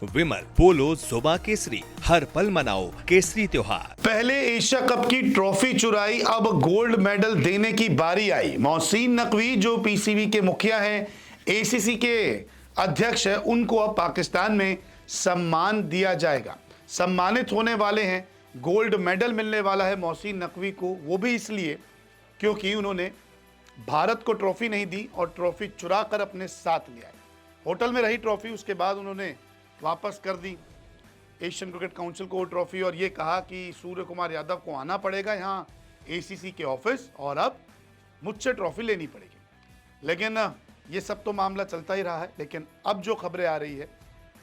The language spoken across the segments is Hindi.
विमल, पोलो, जोबा केसरी, हर पल मनाओ केसरी त्योहार। पहले एशिया कप की ट्रॉफी चुराई, अब गोल्ड मेडल देने की बारी आई। मोहसिन नकवी जो पीसीबी के मुखिया हैं, एसीसी के अध्यक्ष हैं, उनको अब पाकिस्तान में सम्मान दिया जाएगा। सम्मानित होने वाले हैं, गोल्ड मेडल मिलने वाला है मोहसिन नकवी को, वो भी इसलिए क्योंकि उन्होंने भारत को ट्रॉफी नहीं दी और ट्रॉफी चुरा कर अपने साथ ले आए। होटल में रही ट्रॉफी, उसके बाद उन्होंने वापस कर दी एशियन क्रिकेट काउंसिल को वो ट्रॉफी और ये कहा कि सूर्य कुमार यादव को आना पड़ेगा यहाँ एसीसी के ऑफिस और अब मुझसे ट्रॉफी लेनी पड़ेगी। लेकिन ये सब तो मामला चलता ही रहा है, लेकिन अब जो खबरें आ रही है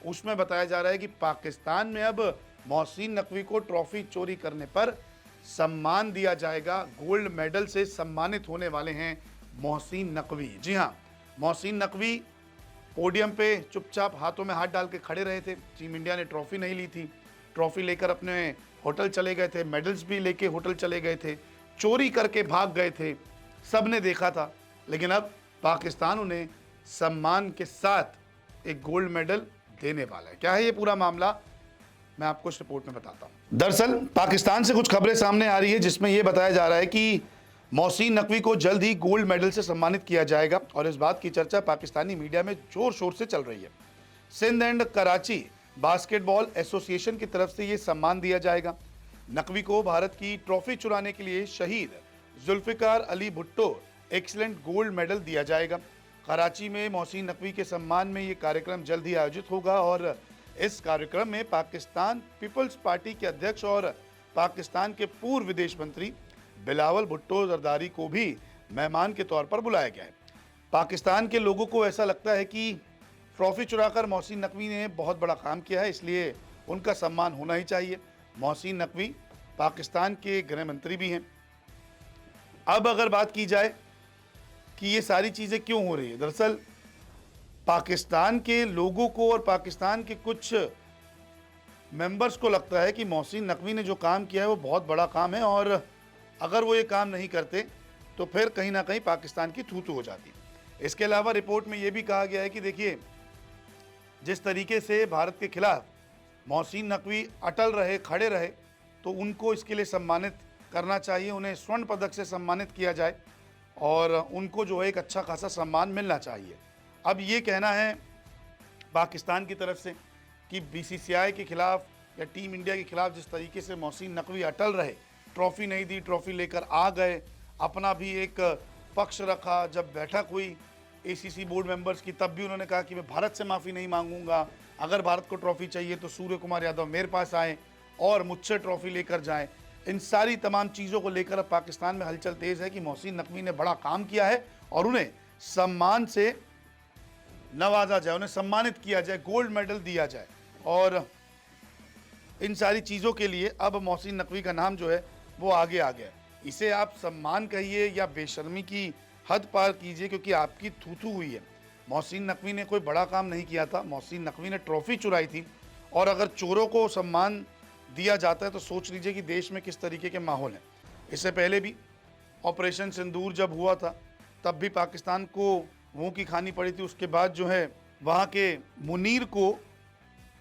उसमें बताया जा रहा है कि पाकिस्तान में अब मोहसिन नकवी को ट्रॉफी चोरी करने पर सम्मान दिया जाएगा। गोल्ड मेडल से सम्मानित होने वाले हैं मोहसिन नकवी। जी हाँ, मोहसिन नकवी पोडियम पे चुपचाप हाथों में हाथ डाल के खड़े रहे थे। टीम इंडिया ने ट्रॉफी नहीं ली थी, ट्रॉफी लेकर अपने होटल चले गए थे, मेडल्स भी लेके होटल चले गए थे, चोरी करके भाग गए थे, सबने देखा था। लेकिन अब पाकिस्तान उन्हें सम्मान के साथ एक गोल्ड मेडल देने वाला है। क्या है ये पूरा मामला, मैं आपको इस रिपोर्ट में बताता हूँ। दरअसल पाकिस्तान से कुछ खबरें सामने आ रही है जिसमें यह बताया जा रहा है कि मोहसिन नकवी को जल्द ही गोल्ड मेडल से सम्मानित किया जाएगा और इस बात की चर्चा पाकिस्तानी मीडिया में जोर शोर से चल रही है। Sindh and Karachi basketball association की तरफ से यह सम्मान दिया जाएगा। नकवी को भारत की ट्रॉफी चुराने के लिए Shaheed Zulfikar Ali Bhutto excellent gold medal दिया जाएगा। कराची में मोहसिन नकवी के सम्मान में ये कार्यक्रम जल्द ही आयोजित होगा और इस कार्यक्रम में पाकिस्तान पीपल्स पार्टी के अध्यक्ष और पाकिस्तान के पूर्व विदेश मंत्री बिलावल भुट्टो जरदारी को भी मेहमान के तौर पर बुलाया गया है। पाकिस्तान के लोगों को ऐसा लगता है कि ट्रॉफी चुराकर मोहसिन नकवी ने बहुत बड़ा काम किया है, इसलिए उनका सम्मान होना ही चाहिए। मोहसिन नकवी पाकिस्तान के गृह मंत्री भी हैं। अब अगर बात की जाए कि ये सारी चीज़ें क्यों हो रही है, दरअसल पाकिस्तान के लोगों को और पाकिस्तान के कुछ मेंबर्स को लगता है कि मोहसिन नकवी ने जो काम किया है वो बहुत बड़ा काम है और अगर वो ये काम नहीं करते तो फिर कहीं ना कहीं पाकिस्तान की थू थू हो जाती। इसके अलावा रिपोर्ट में ये भी कहा गया है कि देखिए, जिस तरीके से भारत के खिलाफ मोहसिन नकवी अटल रहे, खड़े रहे, तो उनको इसके लिए सम्मानित करना चाहिए। उन्हें स्वर्ण पदक से सम्मानित किया जाए और उनको जो है एक अच्छा खासा सम्मान मिलना चाहिए। अब ये कहना है पाकिस्तान की तरफ से कि बीसीसीआई के खिलाफ या टीम इंडिया के खिलाफ जिस तरीके से मोहसिन नकवी अटल रहे, ट्रॉफी नहीं दी, ट्रॉफी लेकर आ गए, अपना भी एक पक्ष रखा। जब बैठक हुई एसीसी बोर्ड मेंबर्स की, तब भी उन्होंने कहा कि मैं भारत से माफ़ी नहीं मांगूंगा, अगर भारत को ट्रॉफी चाहिए तो सूर्य कुमार यादव मेरे पास आए और मुझसे ट्रॉफी लेकर जाएं। इन सारी तमाम चीज़ों को लेकर अब पाकिस्तान में हलचल तेज़ है कि मोहसिन नकवी ने बड़ा काम किया है और उन्हें सम्मान से नवाजा जाए, उन्हें सम्मानित किया जाए, गोल्ड मेडल दिया जाए। और इन सारी चीज़ों के लिए अब मोहसिन नकवी का नाम जो है वो आगे आ गया। इसे आप सम्मान कहिए या बेशर्मी की हद पार कीजिए, क्योंकि आपकी थू थू हुई है। मोहसिन नकवी ने कोई बड़ा काम नहीं किया था, मोहसिन नकवी ने ट्रॉफी चुराई थी और अगर चोरों को सम्मान दिया जाता है तो सोच लीजिए कि देश में किस तरीके के माहौल हैं। इससे पहले भी ऑपरेशन सिंदूर जब हुआ था तब भी पाकिस्तान को मुंह की खानी पड़ी थी। उसके बाद जो है वहाँ के मुनीर को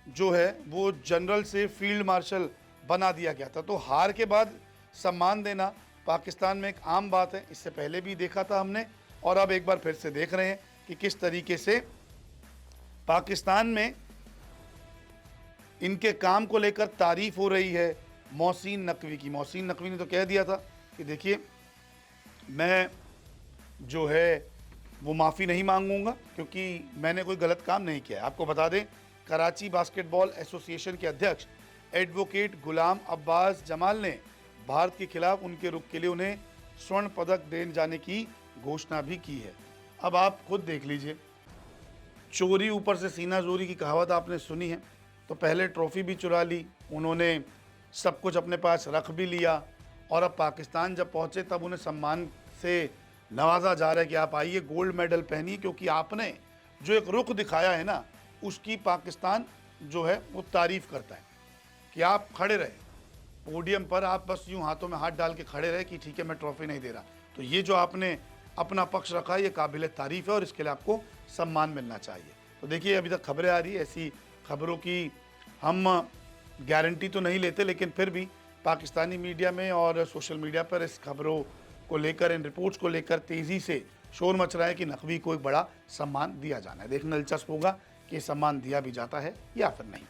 जो है वो जनरल से फील्ड मार्शल बना दिया गया था। तो हार के बाद सम्मान देना पाकिस्तान में एक आम बात है। इससे पहले भी देखा था हमने और अब एक बार फिर से देख रहे हैं कि किस तरीके से पाकिस्तान में इनके काम को लेकर तारीफ हो रही है मोहसिन नकवी की। मोहसिन नकवी ने तो कह दिया था कि देखिए, मैं जो है वो माफ़ी नहीं मांगूंगा क्योंकि मैंने कोई गलत काम नहीं किया। आपको बता दें, कराची बास्केटबॉल एसोसिएशन के अध्यक्ष एडवोकेट गुलाम अब्बास जमाल ने भारत के खिलाफ उनके रुख के लिए उन्हें स्वर्ण पदक देने जाने की घोषणा भी की है। अब आप खुद देख लीजिए, चोरी ऊपर से सीना जोरी की कहावत आपने सुनी है, तो पहले ट्रॉफी भी चुरा ली उन्होंने, सब कुछ अपने पास रख भी लिया और अब पाकिस्तान जब पहुँचे तब उन्हें सम्मान से नवाजा जा रहा है कि आप आइए, गोल्ड मेडल पहनिए, क्योंकि आपने जो एक रुख दिखाया है ना, उसकी पाकिस्तान जो है वो तारीफ़ करता है कि आप खड़े रहे पोडियम पर, आप बस यूँ हाथों में हाथ डाल के खड़े रहे कि ठीक है मैं ट्रॉफी नहीं दे रहा। तो ये जो आपने अपना पक्ष रखा है ये काबिल तारीफ़ है और इसके लिए आपको सम्मान मिलना चाहिए। तो देखिए, अभी तक खबरें आ रही है, ऐसी खबरों की हम गारंटी तो नहीं लेते, लेकिन फिर भी पाकिस्तानी मीडिया में और सोशल मीडिया पर इस खबरों को लेकर, इन रिपोर्ट्स को लेकर तेज़ी से शोर मच रहा है कि नकवी को एक बड़ा सम्मान दिया जाना है। देखना दिलचस्प होगा कि सम्मान दिया भी जाता है या फिर नहीं।